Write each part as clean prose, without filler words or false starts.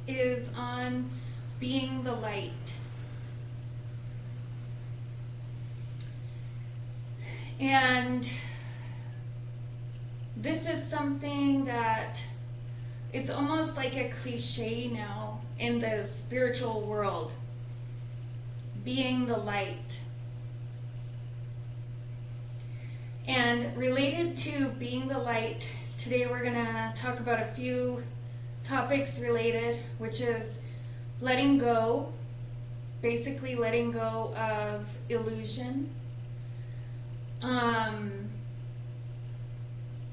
is on being the light. And this is something that it's almost like a cliche now in the spiritual world. Being the light. And related to being the light, today we're going to talk about a few topics related, which is letting go, basically letting go of illusion,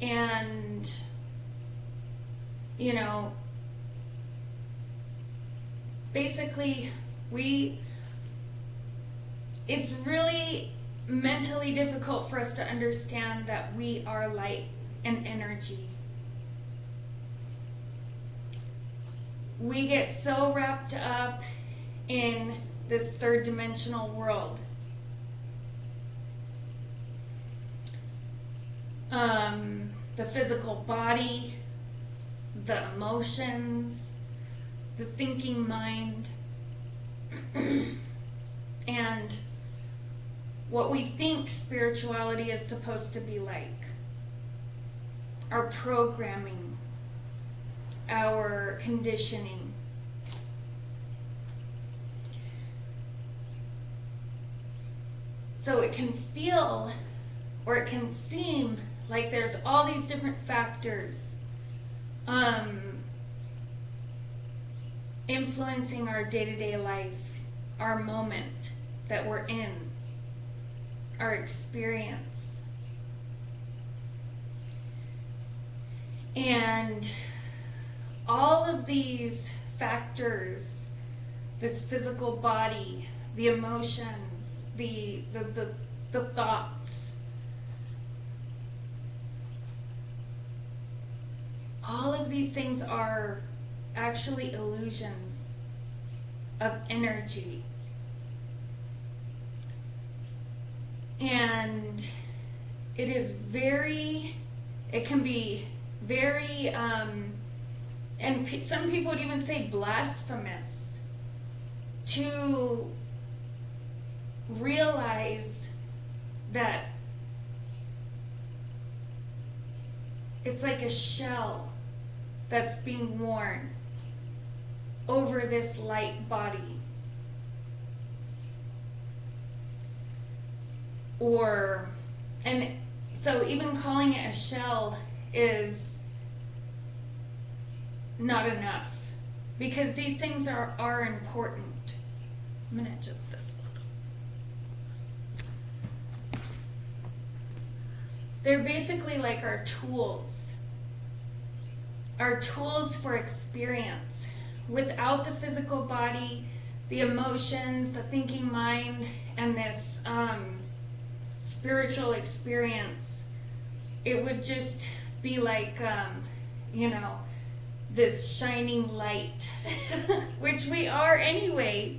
and basically it's really mentally difficult for us to understand that we are light and energy. We get so wrapped up in this third dimensional world. The physical body, the emotions, the thinking mind, and what we think spirituality is supposed to be like. Our programming, our conditioning. So it can feel, or it can seem like there's all these different factors influencing our day-to-day life, our moment that we're in, our experience. And all of these factors, this physical body, the emotions, the thoughts, all of these things are actually illusions of energy. And it can be very, and some people would even say blasphemous, to realize that it's like a shell that's being worn over this light body. And so even calling it a shell is not enough, because these things are important. I'm going to adjust this a little. They're basically like our tools for experience. Without the physical body, the emotions, the thinking mind, and this spiritual experience, it would just be like, this shining light, which we are anyway.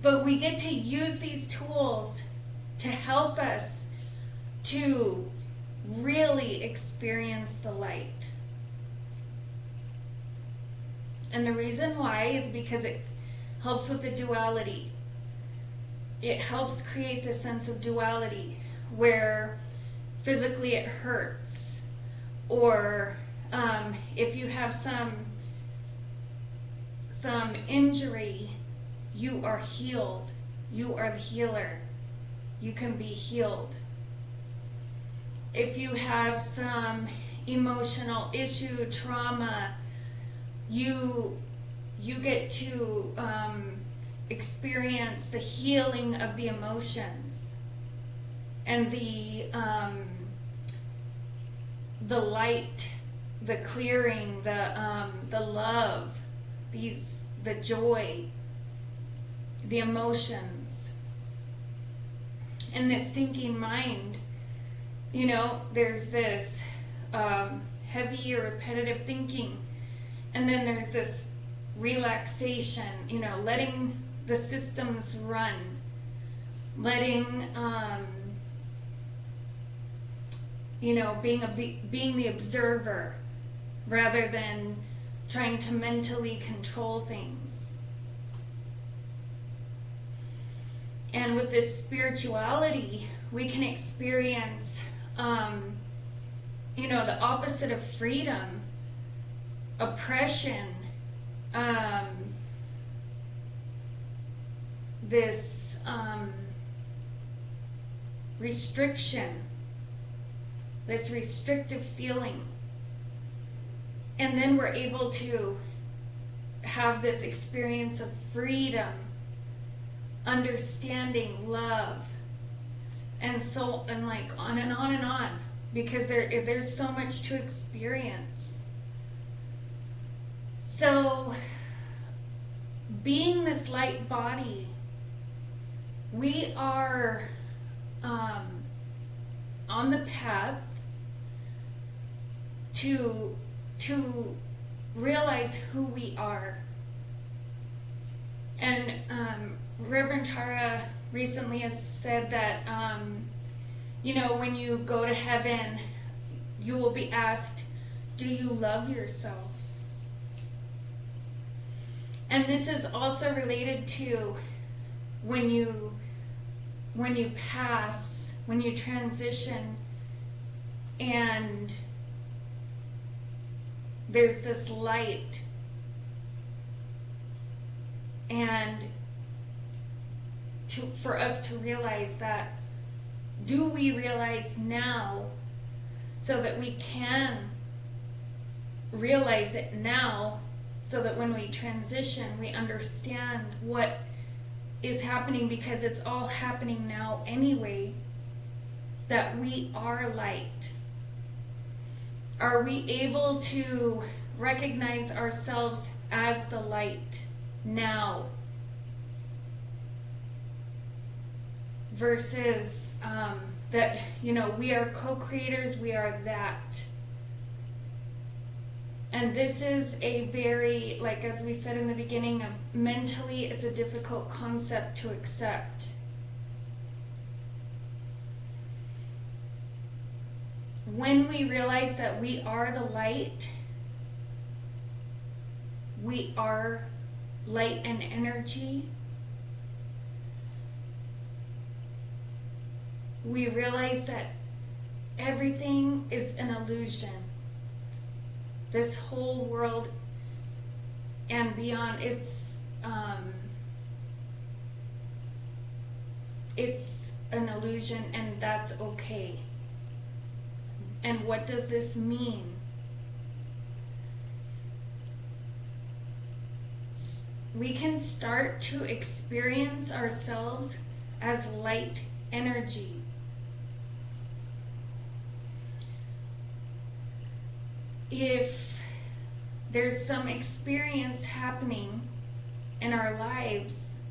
But we get to use these tools to help us to really experience the light. And the reason why is because it helps with the duality. It helps create this sense of duality where physically it hurts, or if you have some injury, you are healed. You are the healer. You can be healed. If you have some emotional issue, trauma, you get to experience the healing of the emotions and the light, the clearing, the love, the joy, the emotions, and this thinking mind. There's this heavy or repetitive thinking, and then there's this relaxation, letting the systems run, letting being the observer rather than trying to mentally control things. And with this spirituality, we can experience, the opposite of freedom, oppression, this restriction, this restrictive feeling. And then we're able to have this experience of freedom, understanding, love, and like on and on and on, because there's so much to experience. So being this light body, we are on the path to realize who we are. And Reverend Tara recently has said that, when you go to heaven, you will be asked, do you love yourself? And this is also related to when you pass, when you transition, and there's this light, and for us to realize that, do we realize now so that we can realize it now, so that when we transition, we understand what is happening, because it's all happening now anyway, that we are light. Are we able to recognize ourselves as the light now? Versus that, we are co-creators, we are that. And this is a very, like as we said in the beginning, mentally it's a difficult concept to accept. When we realize that we are the light, we are light and energy, we realize that everything is an illusion. This whole world and beyond, it's an illusion, and that's okay. And what does this mean? We can start to experience ourselves as light energy. If there's some experience happening in our lives,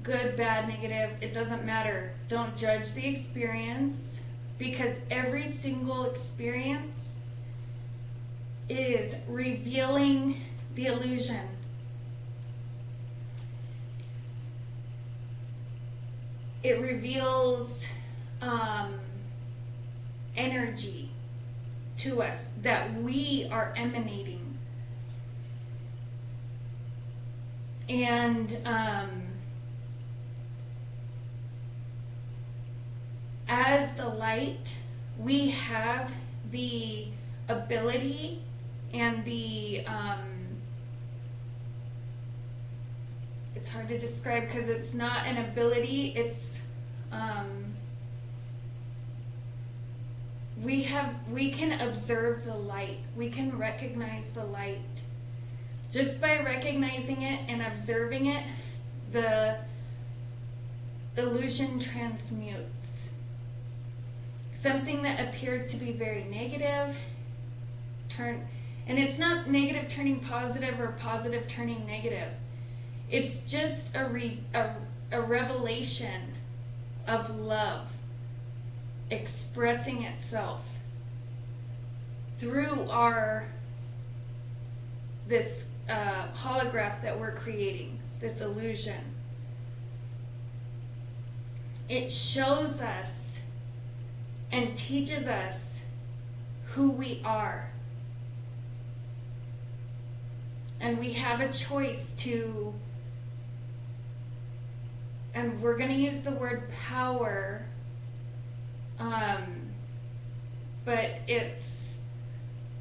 good, bad, negative, it doesn't matter. Don't judge the experience, because every single experience is revealing the illusion. It reveals energy to us that we are emanating. And as the light, we have the ability and the it's hard to describe because it's not an ability, it's we can observe the light. We can recognize the light. Just by recognizing it and observing it, the illusion transmutes. Something that appears to be very negative, and it's not negative turning positive or positive turning negative. It's just a revelation of love expressing itself through this holograph that we're creating, this illusion. It shows us and teaches us who we are. And we have a choice to, and we're going to use the word power, but it's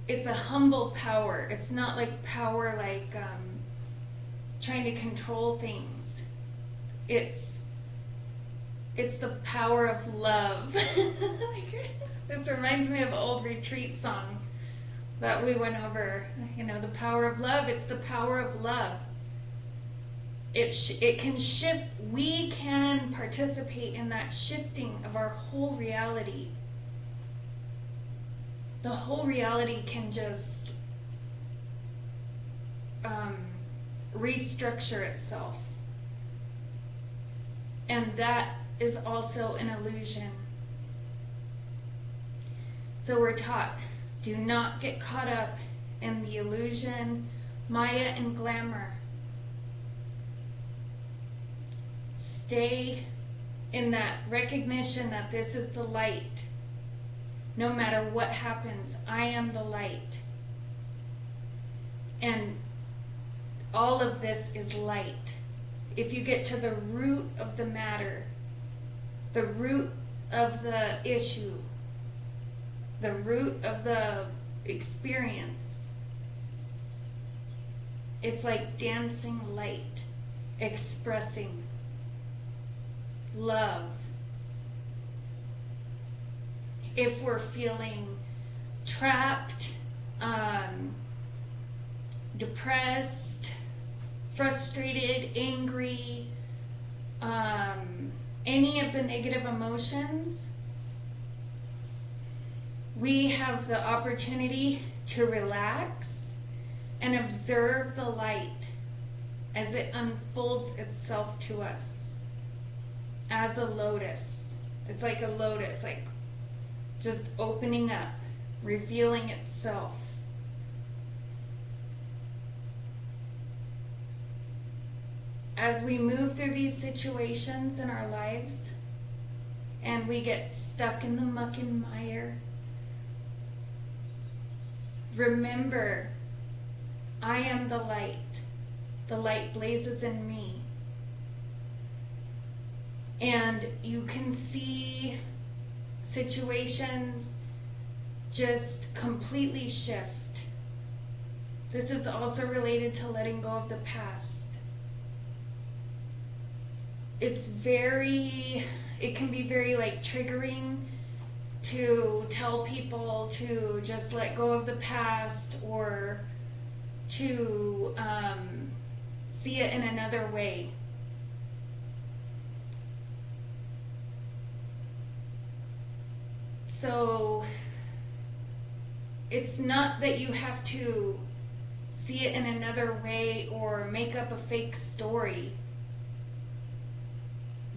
a humble power. It's not like power like trying to control things. It's the power of love. This reminds me of an old retreat song that we went over. You know, the power of love. It's the power of love. It can shift. We can participate in that shifting of our whole reality. The whole reality can just restructure itself. And that is also an illusion. So we're taught, do not get caught up in the illusion, Maya, and glamour. Stay in that recognition that this is the light. No matter what happens, I am the light. And all of this is light. If you get to the root of the matter, the root of the issue, the root of the experience, it's like dancing light, expressing love. If we're feeling trapped, depressed, frustrated, angry, any of the negative emotions, we have the opportunity to relax and observe the light as it unfolds itself to us as a lotus. It's like a lotus, like just opening up, revealing itself. As we move through these situations in our lives and we get stuck in the muck and mire, remember, I am the light. The light blazes in me. And you can see situations just completely shift. This is also related to letting go of the past. It can be very like triggering to tell people to just let go of the past or to see it in another way. So it's not that you have to see it in another way or make up a fake story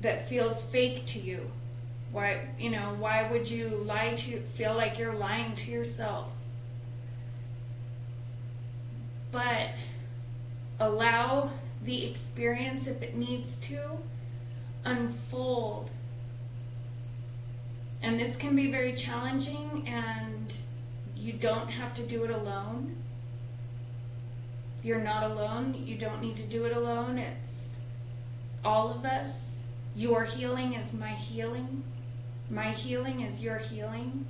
that feels fake to you. Why would you feel like you're lying to yourself? But allow the experience, if it needs to, unfold. And this can be very challenging, and you don't have to do it alone. You're not alone. You don't need to do it alone. It's all of us. Your healing is my healing. My healing is your healing.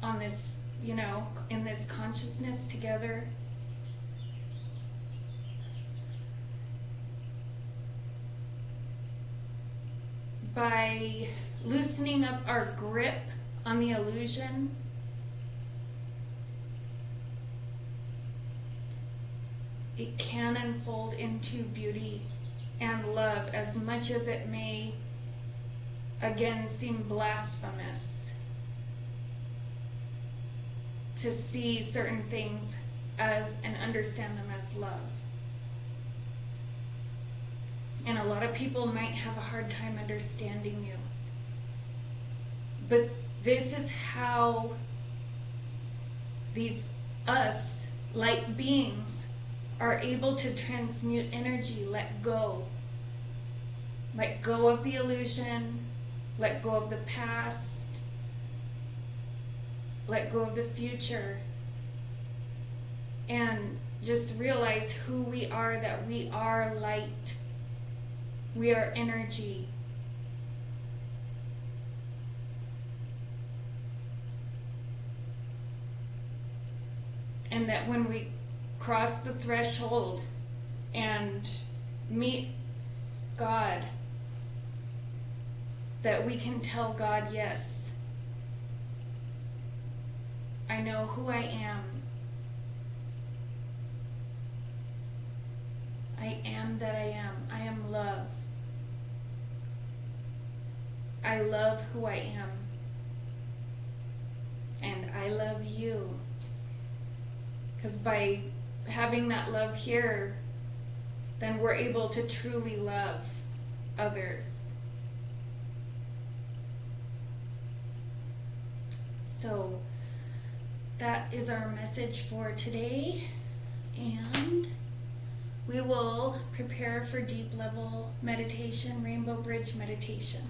On this, in this consciousness together. By loosening up our grip on the illusion, it can unfold into beauty and love, as much as it may again seem blasphemous to see certain things as and understand them as love. And a lot of people might have a hard time understanding you. But this is how us light beings are able to transmute energy, let go. Let go of the illusion, let go of the past, let go of the future, and just realize who we are, that we are light. We are energy. And that when we cross the threshold and meet God, that we can tell God, yes, I know who I am. I am that I am. I am love. I love who I am. And I love you. Because by having that love here, then we're able to truly love others. So that is our message for today, and we will prepare for deep level meditation, Rainbow Bridge meditation.